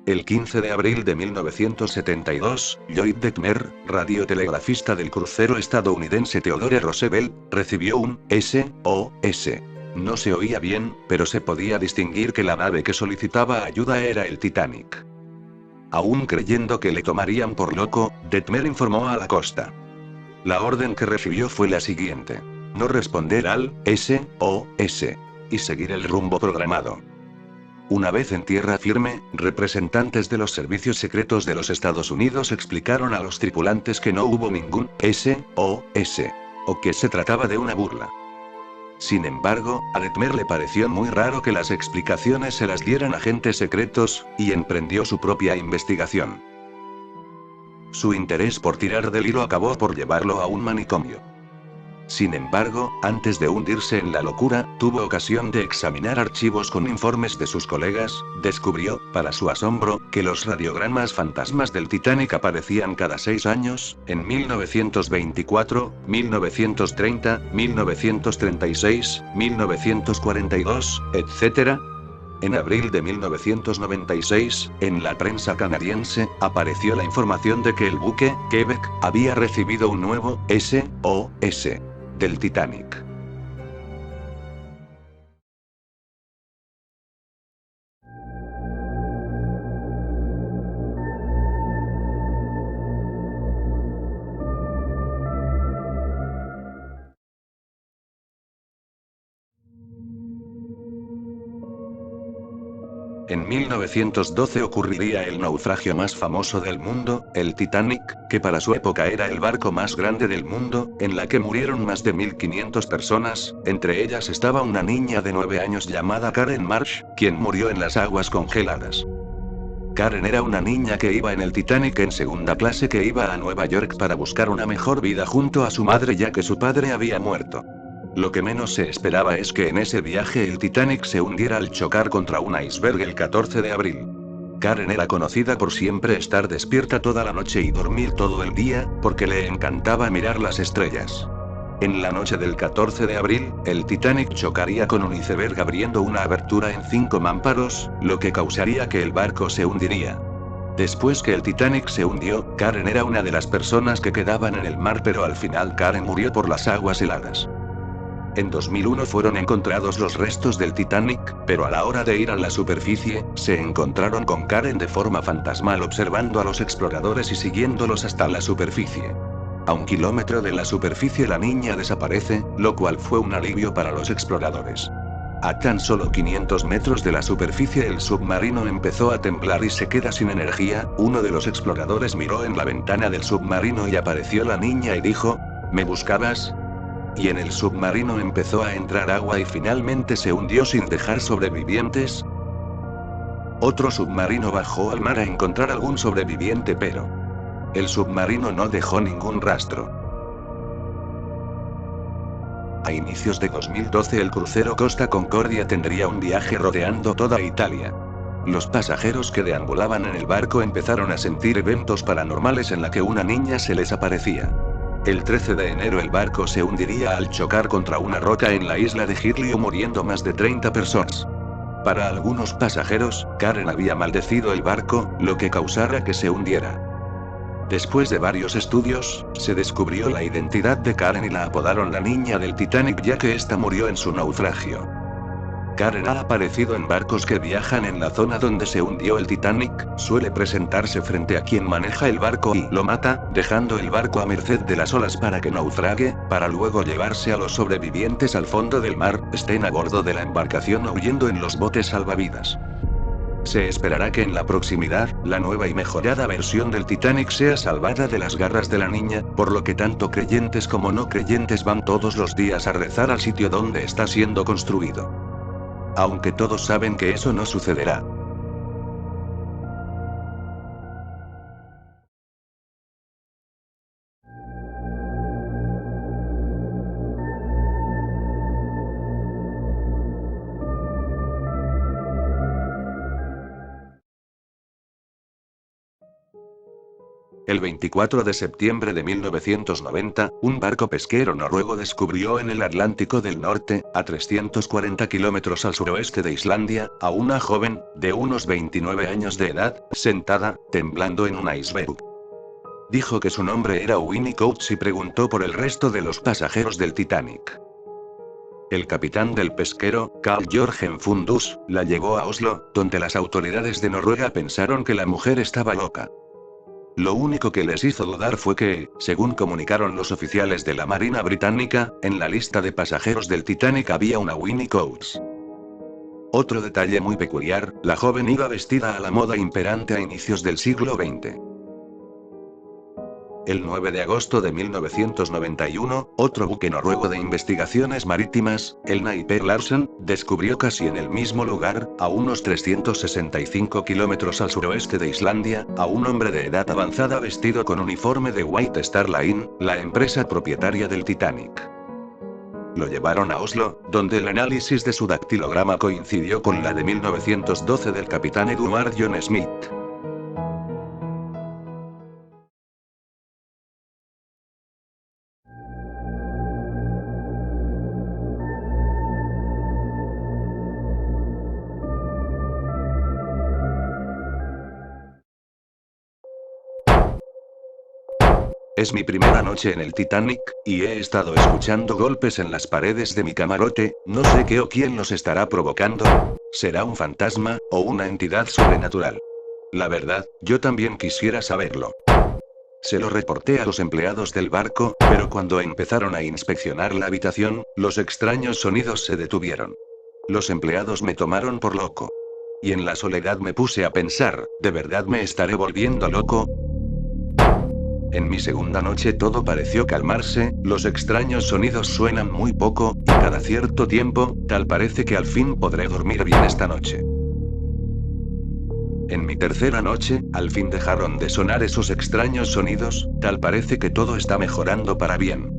El 15 de abril de 1972, Lloyd Detmer, radiotelegrafista del crucero estadounidense Theodore Roosevelt, recibió un SOS. No se oía bien, pero se podía distinguir que la nave que solicitaba ayuda era el Titanic. Aún creyendo que le tomarían por loco, Detmer informó a la costa. La orden que recibió fue la siguiente: no responder al SOS y seguir el rumbo programado. Una vez en tierra firme, representantes de los servicios secretos de los Estados Unidos explicaron a los tripulantes que no hubo ningún SOS, o que se trataba de una burla. Sin embargo, a Detmer le pareció muy raro que las explicaciones se las dieran agentes secretos, y emprendió su propia investigación. Su interés por tirar del hilo acabó por llevarlo a un manicomio. Sin embargo, antes de hundirse en la locura, tuvo ocasión de examinar archivos con informes de sus colegas. Descubrió, para su asombro, que los radiogramas fantasmas del Titanic aparecían cada 6 años, en 1924, 1930, 1936, 1942, etc. En abril de 1996, en la prensa canadiense, apareció la información de que el buque, Quebec, había recibido un nuevo SOS del Titanic. En 1912 ocurriría el naufragio más famoso del mundo, el Titanic, que para su época era el barco más grande del mundo, en la que murieron más de 1500 personas. Entre ellas estaba una niña de 9 años llamada Karen Marsh, quien murió en las aguas congeladas. Karen era una niña que iba en el Titanic en segunda clase, que iba a Nueva York para buscar una mejor vida junto a su madre, ya que su padre había muerto. Lo que menos se esperaba es que en ese viaje el Titanic se hundiera al chocar contra un iceberg el 14 de abril. Karen era conocida por siempre estar despierta toda la noche y dormir todo el día, porque le encantaba mirar las estrellas. En la noche del 14 de abril, el Titanic chocaría con un iceberg abriendo una abertura en 5 mámparos, lo que causaría que el barco se hundiría. Después que el Titanic se hundió, Karen era una de las personas que quedaban en el mar, pero al final Karen murió por las aguas heladas. En 2001 fueron encontrados los restos del Titanic, pero a la hora de ir a la superficie, se encontraron con Karen de forma fantasmal observando a los exploradores y siguiéndolos hasta la superficie. A 1 kilómetro de la superficie la niña desaparece, lo cual fue un alivio para los exploradores. A tan solo 500 metros de la superficie el submarino empezó a temblar y se queda sin energía. Uno de los exploradores miró en la ventana del submarino y apareció la niña y dijo: ¿me buscabas? Y en el submarino empezó a entrar agua y finalmente se hundió sin dejar sobrevivientes. Otro submarino bajó al mar a encontrar algún sobreviviente, pero el submarino no dejó ningún rastro. A inicios de 2012 el crucero Costa Concordia tendría un viaje rodeando toda Italia. Los pasajeros que deambulaban en el barco empezaron a sentir eventos paranormales en la que una niña se les aparecía. El 13 de enero el barco se hundiría al chocar contra una roca en la isla de Giglio, muriendo más de 30 personas. Para algunos pasajeros, Karen había maldecido el barco, lo que causara que se hundiera. Después de varios estudios, se descubrió la identidad de Karen y la apodaron la niña del Titanic, ya que ésta murió en su naufragio. Karen ha aparecido en barcos que viajan en la zona donde se hundió el Titanic. Suele presentarse frente a quien maneja el barco y lo mata, dejando el barco a merced de las olas para que naufrague, para luego llevarse a los sobrevivientes al fondo del mar, estén a bordo de la embarcación o huyendo en los botes salvavidas. Se esperará que en la proximidad, la nueva y mejorada versión del Titanic sea salvada de las garras de la niña, por lo que tanto creyentes como no creyentes van todos los días a rezar al sitio donde está siendo construido. Aunque todos saben que eso no sucederá. El 24 de septiembre de 1990, un barco pesquero noruego descubrió en el Atlántico del Norte, a 340 kilómetros al suroeste de Islandia, a una joven, de unos 29 años de edad, sentada, temblando en un iceberg. Dijo que su nombre era Winnie Coates y preguntó por el resto de los pasajeros del Titanic. El capitán del pesquero, Carl Jorgen Fundus, la llevó a Oslo, donde las autoridades de Noruega pensaron que la mujer estaba loca. Lo único que les hizo dudar fue que, según comunicaron los oficiales de la Marina Británica, en la lista de pasajeros del Titanic había una Winnie Coates. Otro detalle muy peculiar, la joven iba vestida a la moda imperante a inicios del siglo XX. El 9 de agosto de 1991, otro buque noruego de investigaciones marítimas, el Sniper Larsen, descubrió casi en el mismo lugar, a unos 365 kilómetros al suroeste de Islandia, a un hombre de edad avanzada vestido con uniforme de White Star Line, la empresa propietaria del Titanic. Lo llevaron a Oslo, donde el análisis de su dactilograma coincidió con la de 1912 del capitán Edward John Smith. Es mi primera noche en el Titanic, y he estado escuchando golpes en las paredes de mi camarote, no sé qué o quién los estará provocando. ¿Será un fantasma, o una entidad sobrenatural? La verdad, yo también quisiera saberlo. Se lo reporté a los empleados del barco, pero cuando empezaron a inspeccionar la habitación, los extraños sonidos se detuvieron. Los empleados me tomaron por loco. Y en la soledad me puse a pensar, ¿de verdad me estaré volviendo loco? En mi segunda noche todo pareció calmarse, los extraños sonidos suenan muy poco, y cada cierto tiempo, tal parece que al fin podré dormir bien esta noche. En mi tercera noche, al fin dejaron de sonar esos extraños sonidos, tal parece que todo está mejorando para bien.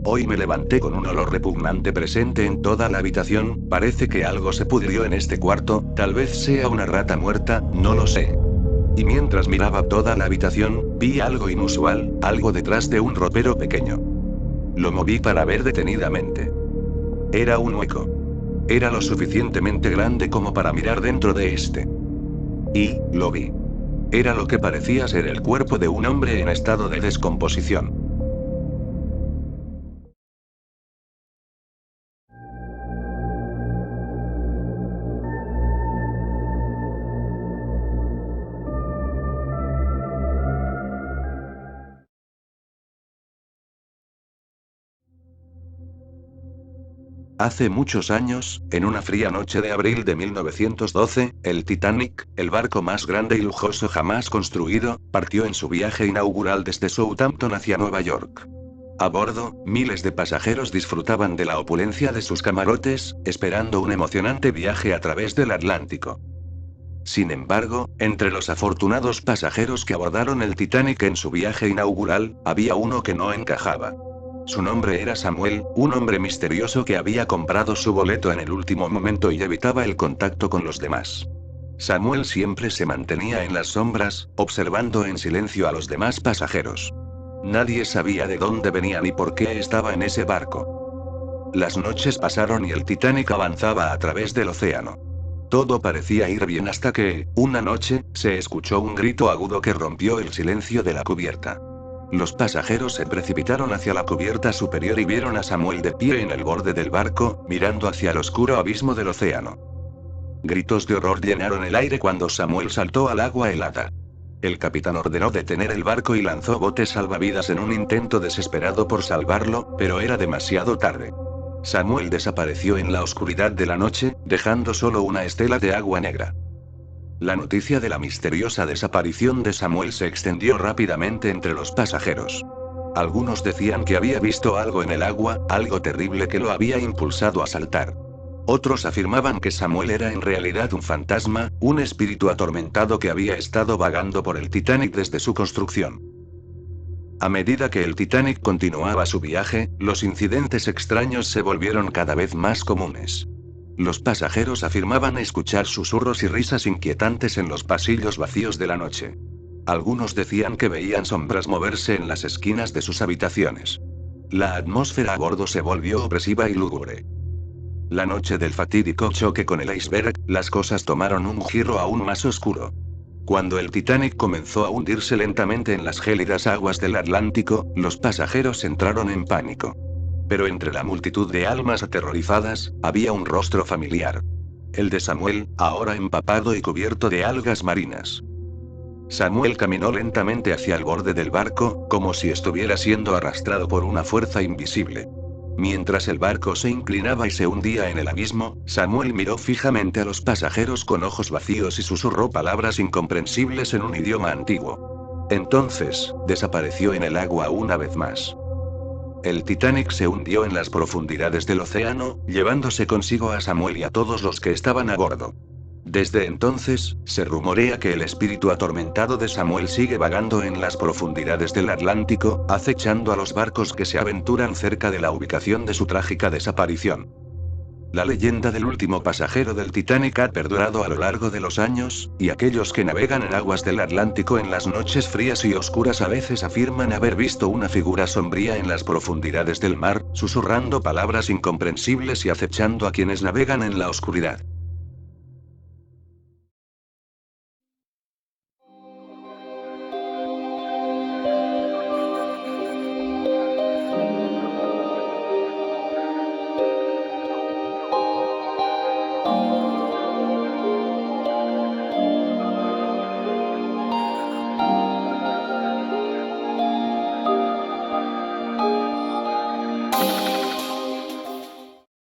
Hoy me levanté con un olor repugnante presente en toda la habitación, parece que algo se pudrió en este cuarto, tal vez sea una rata muerta, no lo sé. Y mientras miraba toda la habitación, vi algo inusual, algo detrás de un ropero pequeño. Lo moví para ver detenidamente. Era un hueco. Era lo suficientemente grande como para mirar dentro de este. Y, lo vi. Era lo que parecía ser el cuerpo de un hombre en estado de descomposición. Hace muchos años, en una fría noche de abril de 1912, el Titanic, el barco más grande y lujoso jamás construido, partió en su viaje inaugural desde Southampton hacia Nueva York. A bordo, miles de pasajeros disfrutaban de la opulencia de sus camarotes, esperando un emocionante viaje a través del Atlántico. Sin embargo, entre los afortunados pasajeros que abordaron el Titanic en su viaje inaugural, había uno que no encajaba. Su nombre era Samuel, un hombre misterioso que había comprado su boleto en el último momento y evitaba el contacto con los demás. Samuel siempre se mantenía en las sombras, observando en silencio a los demás pasajeros. Nadie sabía de dónde venía ni por qué estaba en ese barco. Las noches pasaron y el Titanic avanzaba a través del océano. Todo parecía ir bien hasta que, una noche, se escuchó un grito agudo que rompió el silencio de la cubierta. Los pasajeros se precipitaron hacia la cubierta superior y vieron a Samuel de pie en el borde del barco, mirando hacia el oscuro abismo del océano. Gritos de horror llenaron el aire cuando Samuel saltó al agua helada. El capitán ordenó detener el barco y lanzó botes salvavidas en un intento desesperado por salvarlo, pero era demasiado tarde. Samuel desapareció en la oscuridad de la noche, dejando solo una estela de agua negra. La noticia de la misteriosa desaparición de Samuel se extendió rápidamente entre los pasajeros. Algunos decían que había visto algo en el agua, algo terrible que lo había impulsado a saltar. Otros afirmaban que Samuel era en realidad un fantasma, un espíritu atormentado que había estado vagando por el Titanic desde su construcción. A medida que el Titanic continuaba su viaje, los incidentes extraños se volvieron cada vez más comunes. Los pasajeros afirmaban escuchar susurros y risas inquietantes en los pasillos vacíos de la noche. Algunos decían que veían sombras moverse en las esquinas de sus habitaciones. La atmósfera a bordo se volvió opresiva y lúgubre. La noche del fatídico choque con el iceberg, las cosas tomaron un giro aún más oscuro. Cuando el Titanic comenzó a hundirse lentamente en las gélidas aguas del Atlántico, los pasajeros entraron en pánico. Pero entre la multitud de almas aterrorizadas, había un rostro familiar. El de Samuel, ahora empapado y cubierto de algas marinas. Samuel caminó lentamente hacia el borde del barco, como si estuviera siendo arrastrado por una fuerza invisible. Mientras el barco se inclinaba y se hundía en el abismo, Samuel miró fijamente a los pasajeros con ojos vacíos y susurró palabras incomprensibles en un idioma antiguo. Entonces, desapareció en el agua una vez más. El Titanic se hundió en las profundidades del océano, llevándose consigo a Samuel y a todos los que estaban a bordo. Desde entonces, se rumorea que el espíritu atormentado de Samuel sigue vagando en las profundidades del Atlántico, acechando a los barcos que se aventuran cerca de la ubicación de su trágica desaparición. La leyenda del último pasajero del Titanic ha perdurado a lo largo de los años, y aquellos que navegan en aguas del Atlántico en las noches frías y oscuras a veces afirman haber visto una figura sombría en las profundidades del mar, susurrando palabras incomprensibles y acechando a quienes navegan en la oscuridad.